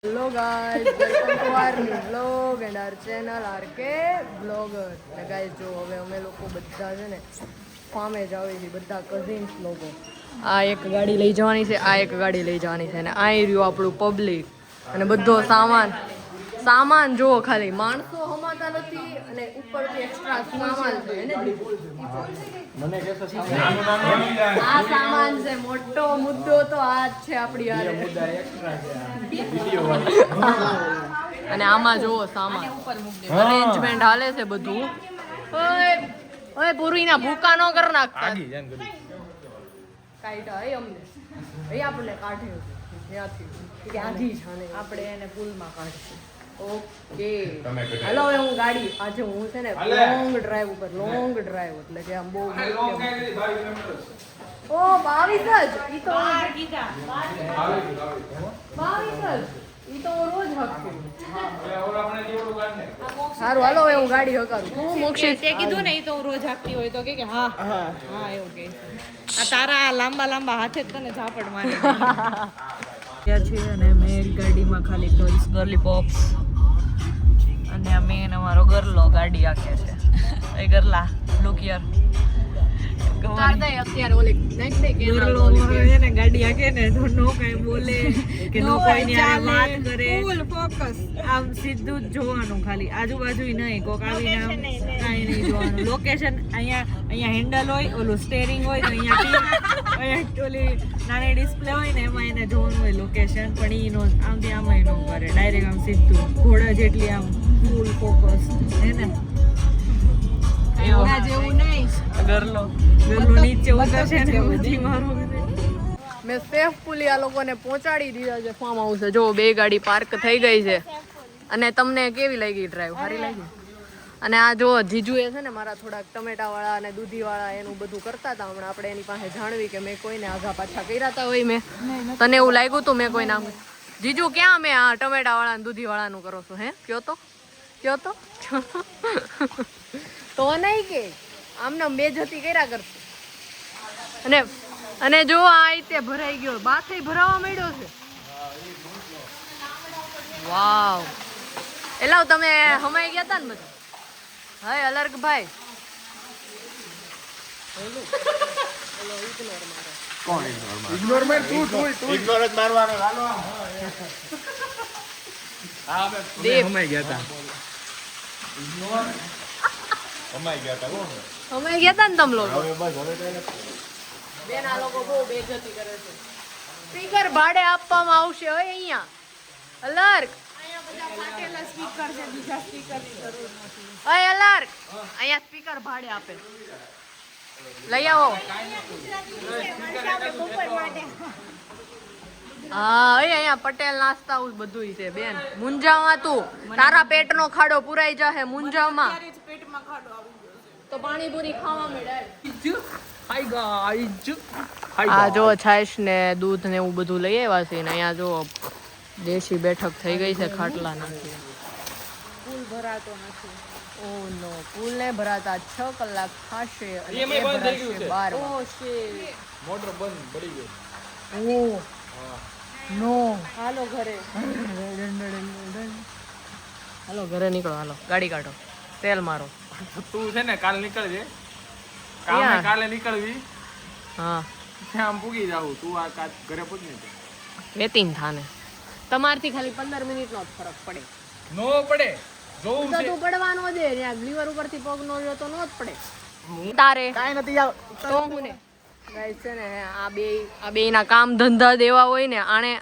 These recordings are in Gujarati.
Hello guys, welcome to our new vlog and our channel RK Vlogger. ને guys જો હવે અમે લોકો બધા છે ને ફાર્મે જ આવી છે, બધા કઝિન્સ લોકો. આ એક ગાડી લઈ જવાની છે, આ એક ગાડી લઈ જવાની છે, અને આ રહ્યું આપણું પબ્લિક અને બધો સામાન જુઓ, ખાલી માણસો હમાતા નથી અને ઉપરથી એક્સ્ટ્રા સામાન છે ને. આ સામાન છે, મોટો મુદ્દો તો આ જ છે આપણી યાર. અને આમાં જુઓ સામાન અરેન્જમેન્ટ હાલે છે બધું. ઓય પૂરીના ભૂકા નો કર નાખતા. કાઈટા હે અમને એ આપણને કાઢ્યો ત્યાંથી કે આજી છાને આપણે એને પુલમાં કાઢશું. ઓકે હાલો હવે હું ગાડી આજે હું છે ને લોંગ ડ્રાઈવ એટલે કે આમ બહુ ઓ 22 જ ઈ તો કીધા 22 ઈ તો રોજ હકું. સારું હાલો હવે હું ગાડી હકારું. હું મોક્ષિત તે કીધું ને ઈ તો રોજ હાકતી હોય તો કે હા એવું કે આ તારા લાંબા હાથે જ તને ઝાપડ મારી ત્યાં છે. અને મેં એક ગાડીમાં ખાલી ગર્લ્સ ગર્લી પોપ્સ અને અમે અમારો ગરલો ગાડી આકે છે. એ ગરલા લુક યર અત્યારે ઓલી નેક્સ્ટ ડે ગરલો છે ને ગાડી આકે ને તો નો કઈ બોલે કે નો કોઈની હારે વાત કરે, ફૂલ ફોકસ આમ સીધું જ જોવાનું, ખાલી આજુબાજુ નહીં કોક આવીને આમ કાંઈ નહીં જોવાનું. લોકેશન અહીંયા હેન્ડલ હોય, ઓલું સ્ટેરિંગ હોય તો અહીંયા ઓલી નાની ડિસ્પ્લે હોય ને એમાં એને જોવાનું હોય લોકેશન, પણ ઈ નો આમથી આમાં નો કરે, ડાયરેક્ટ આમ સીધું ઘોડા જેટલી આમ ફૂલ ફોકસ હે ને એના જેવું નહીં. ગરલો નીચે ઉતરશે ને બધી મારો મેં સેફફુલી આ લોકોને પહોંચાડી દીધા છે ફાર્મ હાઉસે. જો બે ગાડી પાર્ક થઈ ગઈ છે. અને તમને કેવી લાગી ડ્રાઈવ? સારી લાગી? અને આ જો જીજુએ છે ને મારા થોડાક ટમેટાવાળા અને દૂધીવાળા એનું બધું કરતા હતા. હમણાં આપણે એની પાસે જાણવી કે મેં કોઈને આઘા પાછા કર્યા હતા હોય. મેં તને એવું લાગ્યું હતું મેં કોઈ નામ જીજુ ક્યાં મેં આ ટમેટાવાળા અને દૂધીવાળાનું કરો છો? હે કયો તો તો નહીં કે આમને બે જતી કર્યા કરશે. અને જો આ રીતે ભરાઈ ગયો, બાથે ભરાવા માંડ્યો છે. વાવ એલાવ તમે હમાઈ ગયા હતા ને બધા? હાય અલર્ક ભાઈ ઇગ્નોર માર તું ઇગ્નોર જ મારવાનો. હાલો હા બે હમાઈ ગયા હતા. ઇગ્નોર હમાઈ ગયા હતા ને તમ લોકો. બેન આ લોકો બહુ બેઇજ્જતી કરે છે. સ્પીકર ભાડે આપવામાં આવશે હવે અહીંયા. અલર્ક ફાટેલા સ્પીકર છે, બીજા સ્પીકરની જરૂર નથી. ઓય અલર્ક અહીંયા સ્પીકર ભાડે આપે, લઈ આવો. હા અહીંયા પટેલ નાસ્તા હાઉસ બધું છે. બેન મુંજામાં તું તારા પેટનો ખાડો પુરાઈ જાહે મુંજામાં તો પાણીપુરી ખાવા મળે. આ જો છાશ ને દૂધ ને એવું બધું લઈ આવ્યા છે. ને અહીંયા જો દેશી બેઠક થઈ ગઈ છે. ખાટલા નથી, પુલ ભરાતો નથી. ઓ નો પુલ ને ભરાતા 6 કલાક થાશે અને એ ભરાશે 12. ઓ શિટ મોટર બંધ પડી ગયો. ઓ નો હાલો ઘરે નીકળો. હાલો ગાડી કાઢો, તેલ મારો. તું છે ને કાલે નીકળજે, કાલે નીકળવી. હા આમ પૂગી જાવું. તું આ ઘરે પૂગી ને વેતિંગ થાને તમારથી ખાલી 15 મિનિટનો જ ફરક પડે. નો પડે જોવું તો છે. તું પડવાનો દે ત્યાં લીવર ઉપરથી પગ નો રહ્યો તો નો જ પડે તારે. કાઈ નથી યાર. તો હું ને ગાઈસ છે ને આ બે ના કામ ધંધા દેવા હોય ને. આણે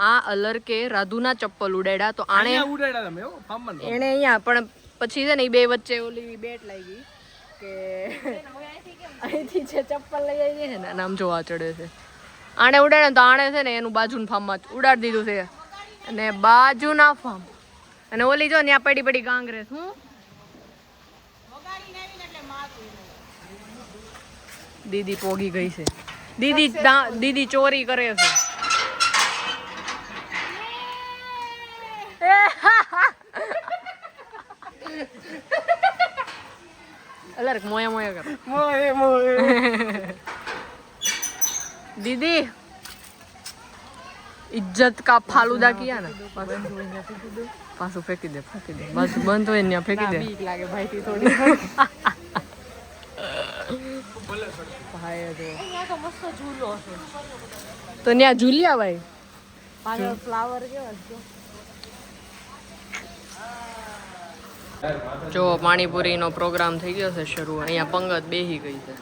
આ અલર્કે રાધુના ચપ્પલ ઉડાડ્યા તો આણે ઉડાડ્યા તમે ફામન એને અહીંયા પણ પછી છે ને એ બે વચ્ચે ઓલી બેટ લાગી કે અહીંથી છે ચપ્પલ લઈ આવી છે ને નામ જોવા ચડે છે. આણે ઉડાડે તો આણે છે ને એનું બાજુના ફાર્મમાં ઉડાડી દીધું છે. અને બાજુના ફાર્મ અને ઓલી જો ત્યાં પડી કાંગ્રેસ. હું દીદી પોગી ગઈ છે. દીદી ચોરી કરે છે. અલર્ક મોયા કર. દીદી इज्जत का फालूदा किया ना पासू फेंकी दे बस बंद હોય ને ફેંકી દે બીક લાગે ભાઈ થી થોડી ભાઈ જો અહીંયા તો મસ્ત ઝૂલો છે તો ત્યાં ઝૂલ્યા ભાઈ પાછળ ફ્લાવર કેવા છે જો પાણીપુરી નો પ્રોગ્રામ થઈ ગયો છે શરૂ અહીંયા પંગત બેહી ગઈ છે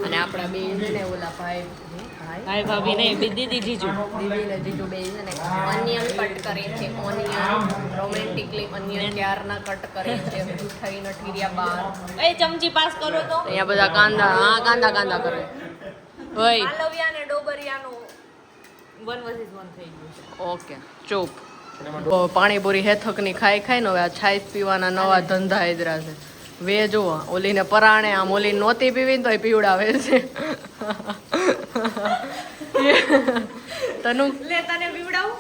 અને આપણા બે છે ને ઓલા ભાઈ ભાભી નહીં દીદી જીજુ દીદી ને જીજુ બે છે ને ઓનિયન કટ કરે છે ઓનિયન રોમેન્ટિકલી ઓનિયન ક્યારના કટ કરે છે મીઠાઈ નથી રહ્યા બાર એ ચમચી પાસ કરો તો અહીંયા બધા કાંદા કાંદા કરે ઓય માલવિયા ને ડોબરિયાનું 1 vs 1 થઈ ગયું છે ઓકે ચૂપ પાણીપુરી હેથકની ખાઈ ને હવે આ છાશ પીવાના નવા ધંધા હેદરા છે વે જો ઓલીને પરાણે આમ ઓલી નહોતી પીવી ને તો પીવડાવે છે તનુ લે તને પીવડાવું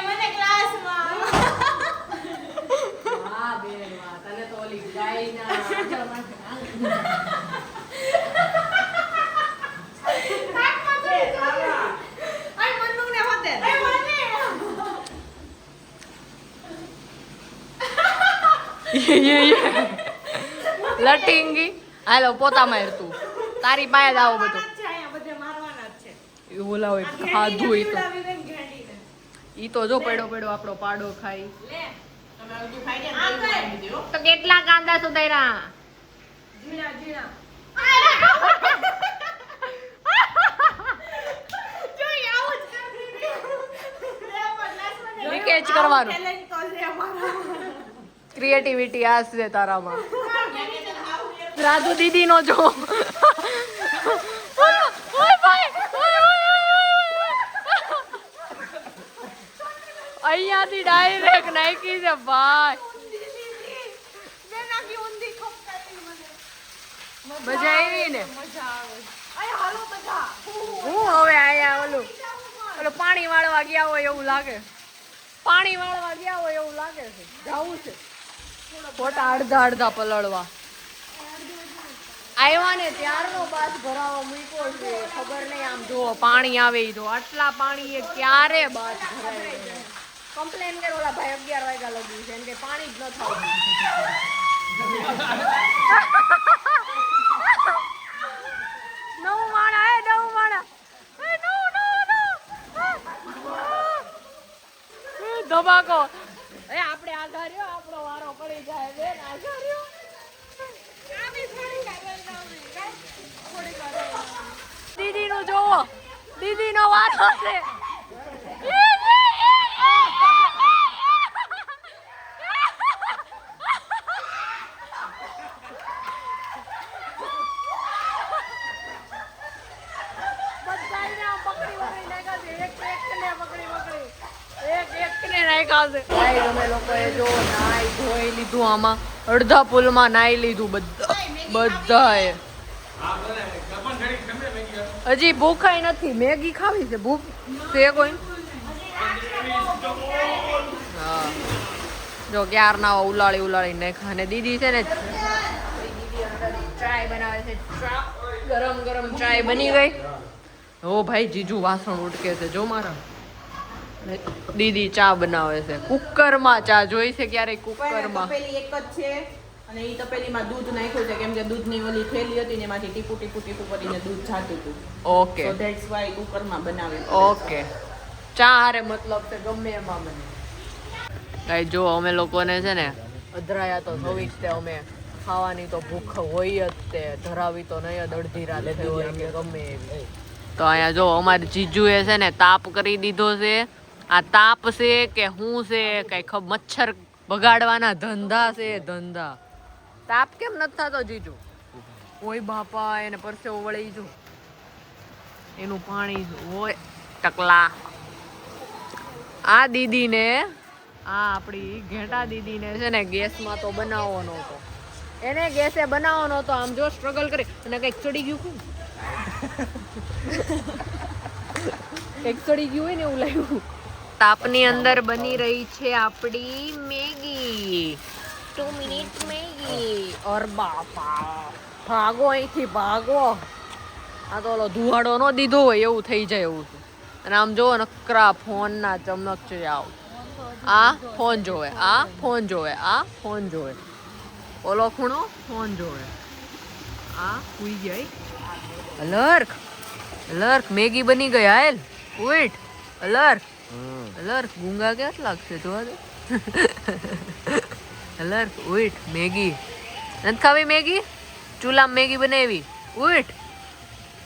મને ક્લાસમાં હા બેન વાહ તને તો ઓલી ગાયના લટિંગી હાલો પોતા માર તું તારી પાસે આવો બધું એવું લાવો ખાધું ઈ તો જો પડ્યો આપણો પાડો ખાઈ તો કેટલા કાંદા સુધાર્યા લીકેજ કરવાનું ક્રિએટિવિટી આ છે તારામાં રાધુ દીદી નો જો અહીંયાથી ડાયરેક્ટ નાખી છે ભાઈ મજા આવી ને હું હવે આયા ઓલું પાણી વાળવા ગયા હોય એવું લાગે છે જાવું છે ખોટા અડધા પલળવા આવ્યા ને ત્યારનો બાદ ભરાવા મૂક્યો છે ખબર નહીં આમ જો પાણી આવે તો આટલા પાણી એ ક્યારે બાદ ભરાય કમ્પ્લેન કરે ઓલા ભાઈ 11 વાગ્યા લગી છે એમ કે પાણી જ ન થાય નવું માણા ધમાકો આપણે આધાર્યો આપણો વારો પડી જાય બેન આધાર્યો દીદી નું જોવો દીદી નો વારો છે અમે લોકોએ જો નાઈ ધોઈ લીધું આમાં અડધા પુલમાં નાઈ લીધું બધાએ હજી ભૂખાઈ નથી મેગી ખાવી છે ભૂખ છે કોઈ હા જો ક્યારના ઉલાળી નાખા અને દીદી છે ને ચાય બનાવે છે ગરમ ચાય બની ગઈ ઓ ભાઈ જીજુ વાસણ ઉટકે છે જો મારા દીદી ચા બનાવે છે કુકરમાં ચા જોઈ છે ક્યારેય કુકરમાં તપેલી એક જ છે અને ઈ તપેલીમાં દૂધ નાખ્યું છે કેમ કે દૂધની ઓલી થેલી હતી ને એમાંથી ટીપુ કરીને દૂધ જાતું હતું ઓકે સો ધેટ્સ વાય કુકરમાં બનાવે ઓકે ચા હારે મતલબ છે ગમે એમાં બને ગાઈ જો અમે લોકોને છે ને અધરાયા તો થવી જ તે અમે ખાવાની તો ભૂખ હોય જ તે ધરાવી તો નહીં જ અડધી રાતે થઈ હોય કે ગમે એવી તો અહીંયા જો અમારી જીજુએ છે ને તાપ કરી દીધો છે આ તાપ છે કે શું છે કઈ મચ્છર બગાડવાના ધંધા છે ધંધા તાપ કેમ નથી થતો જીજુ ઓય બાપા એને પરસેવો વળી જો એનું પાણી હોય ટકલા આ દીદીને આ આપણી ઘેટા દીદીને છે ને ગેસમાં તો બનાવવાનો હતો એને ગેસે બનાવવાનો હતો આમ જો સ્ટ્રગલ કરી અને કંઈક ચડી ગયું કોણ કંઈક ચડી ગયું હોય ને એવું લાગ્યું તાપની અંદર બની રહી છે આપણી મેગી 2 મિનિટ મેગી ઓર બાપા ભાગો અહીંથી ભાગો. આ તો ઓલો ધુવાડો નો દીધો હોય એવું થઈ જાય એવું છે. અને આમ જોવો નકરા ફોન ના ચમક છે આવ. આ ફોન જોવે, આ ફોન જોવે, આ ફોન જોવે. ઓલો ખૂણો ફોન જોવે. આ હુઈ ગયા. અલર્ક અલર્ક મેગી બની ગઈ. હાલ ઉઠ અલર્ક અલર્ક. ગુંગા ક્યાં લાગશે જોવા દે. અલર્ક ઉઠ. મેગી નથી ખાવી મેગી? ચૂલામાં મેગી બનાવી. ઉઠ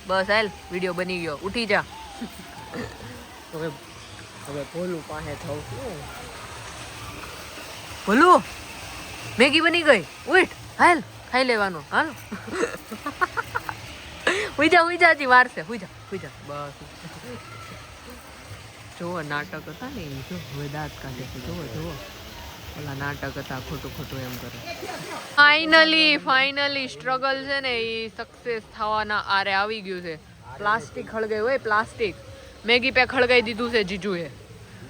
બસ હાલ વિડીયો બની ગયો. ઉઠી જા. હવે ભોલું પાસે થાવ છું. ભોલું મેગી બની ગઈ. ઉઠ હાલ ખાઈ લેવાનું. હાલ હુઈ જા હજી વારસે. હુઈ જા બસ. જોવો નાટક હતા ને એ જો હવે દાંત કાઢે છે. જોવો ઓલા નાટક હતા ખોટું એમ કરે. ફાઇનલી સ્ટ્રગલ છે ને એ સક્સેસ થવાના આરે આવી ગયું છે. પ્લાસ્ટિક હળગાયું હોય પ્લાસ્ટિક. મેગી પેક હળગાઈ દીધું છે જીજુએ.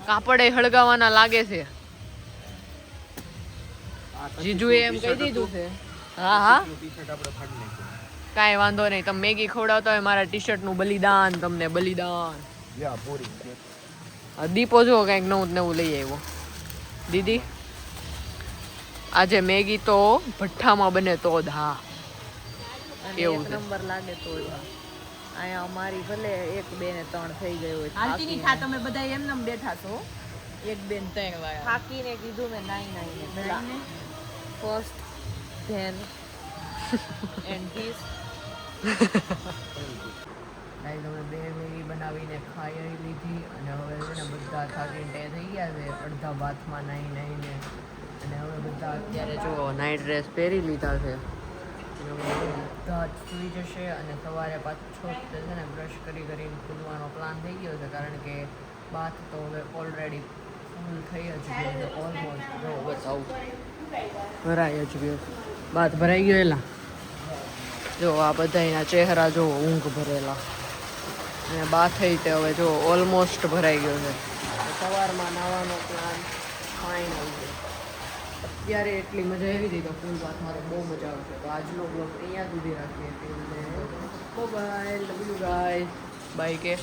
કાપડે હળગાવાના લાગે છે. જીજુએ એમ કહી દીધું છે. હા કાંઈ વાંધો નહીં. તમે મેગી ખવડાવતા હોય મારા ટી શર્ટ નું બલિદાન. તમને બલિદાન. દીપો જો કઈક નવું લઈ આવ્યો. દીદી આજે મેગી તો ભઠ્ઠામાં બને તો જ. હા એવું નંબર લાગે તો જ. અહીંયા અમારી ભલે 1 2 ને 3 થઈ ગઈ હોય. હાલતી નહીં ખા. તમે બધા એમને બેઠા છો 1 2 ને 3 વાળા. થાકીને કીધું મેં નાઈ first than and this. Guys અમે 2 મેગી બનાવીને ખાઈ લીધી અને હવે છે ને બધા થાકીને ટે થઈ ગયા છે. અડધા બાથમાં નાઈને અને હવે બધા અત્યારે જો નાઇટ ડ્રેસ પહેરી લીધા છે. બધા જ સૂઈ જશે અને સવારે પાછો છે ને બ્રશ કરીને ખુલવાનો પ્લાન થઈ ગયો છે. કારણ કે બાથ તો હવે ઓલરેડી ફૂલ થઈ જ ગયો છે. ઓલમોસ્ટ જો બસ આવું ભરાઈ જ ગયો. બાથ ભરાઈ ગયો. એલા જો આ બધાના ચહેરા જો ઊંઘ ભરેલા. અને બાથ થઈ તે હવે જો ઓલમોસ્ટ ભરાઈ ગયો છે. સવારમાં નાવાનો પ્લાન ફાઇનલ છે. અત્યારે એટલી મજા આવી હતી તો ફૂલ બાથ મારે બહુ મજા આવશે. તો આજનો બ્લોગ અહીંયા સુધી રાખીએ. Bye bye. Love you guys. Bye કે